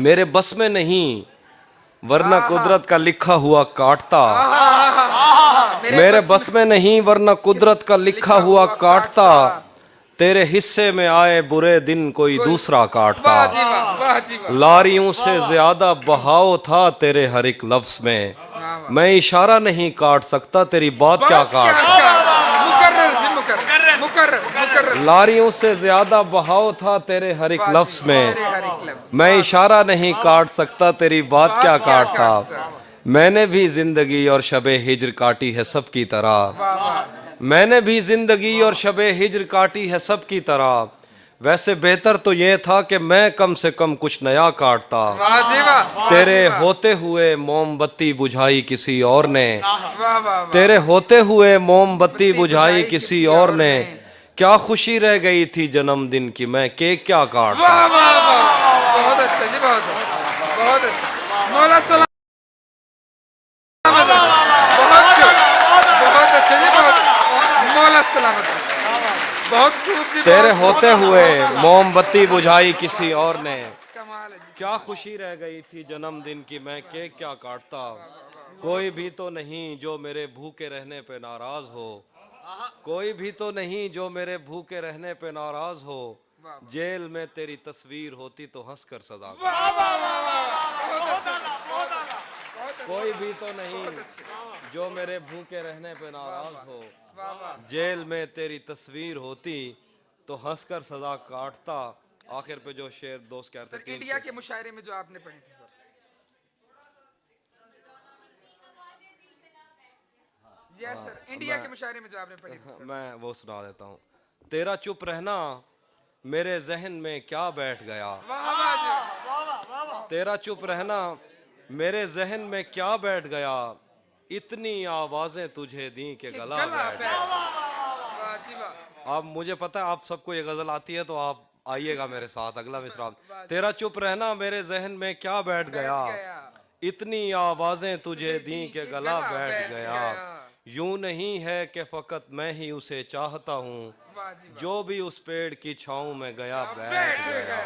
मेरे बस में नहीं वरना कुदरत का लिखा हुआ काटता। मेरे बस में नहीं वरना कुदरत का लिखा हुआ काटता। तेरे हिस्से में आए बुरे दिन कोई दूसरा काटता। लारियों से ज्यादा बहाव था तेरे हर एक लफ्ज में। मैं इशारा नहीं काट सकता तेरी बात क्या काटता। लारियों से ज्यादा बहाव था तेरे हर एक लफ्ज में। मैं इशारा नहीं काट सकता तेरी बात क्या काटता। मैंने भी जिंदगी और शबे हिज्र काटी है सबकी तरह। मैंने भी जिंदगी और शबे हिज्र काटी है सबकी तरह। वैसे बेहतर तो ये था कि मैं कम से कम कुछ नया काटता। तेरे होते हुए मोमबत्ती बुझाई किसी और ने। तेरे होते हुए मोमबत्ती बुझाई किसी और ने। क्या खुशी रह गई थी जन्मदिन की मैं केक क्या काटता। बहुत अच्छा जी, बहुत अच्छा, बहुत अच्छा। मौला सलामत, बहुत अच्छा जी, बहुत मौला सलामत, बहुत खूब जी। तेरे होते हुए मोमबत्ती बुझाई किसी और ने। क्या खुशी रह गई थी जन्मदिन की मैं केक क्या काटता। कोई भी तो नहीं जो मेरे भूखे रहने पे नाराज हो। कोई भी तो नहीं जो मेरे भूखे रहने पे नाराज हो। जेल में तेरी तस्वीर होती तो हंसकर सजा कोई भी तो नहीं जो मेरे भूखे रहने पे नाराज हो। जेल में तेरी तस्वीर होती तो हंसकर सजा काटता। आखिर पे जो शेर दोस्त कहते सर, इंडिया के मुशायरे में जो आपने पढ़ी थी सर, यस सर, इंडिया के मुशायरे में जो आपने पढ़ी थी सर। मैं वो सुना देता हूँ। तेरा चुप रहना मेरे जहन में क्या बैठ गया। तेरा चुप रहना मेरे जहन में क्या बैठ गया। इतनी आवाजें तुझे दी कि गला बैठ गया। अब मुझे पता है आप सबको ये गजल आती है तो आप आइएगा मेरे साथ। अगला मिसरा। तेरा चुप रहना मेरे जहन में क्या बैठ गया। इतनी आवाजें तुझे दी कि गला बैठ गया। यूं नहीं है कि फकत मैं ही उसे चाहता हूँ। जो भी उस पेड़ की छाँव में गया बैठ गया।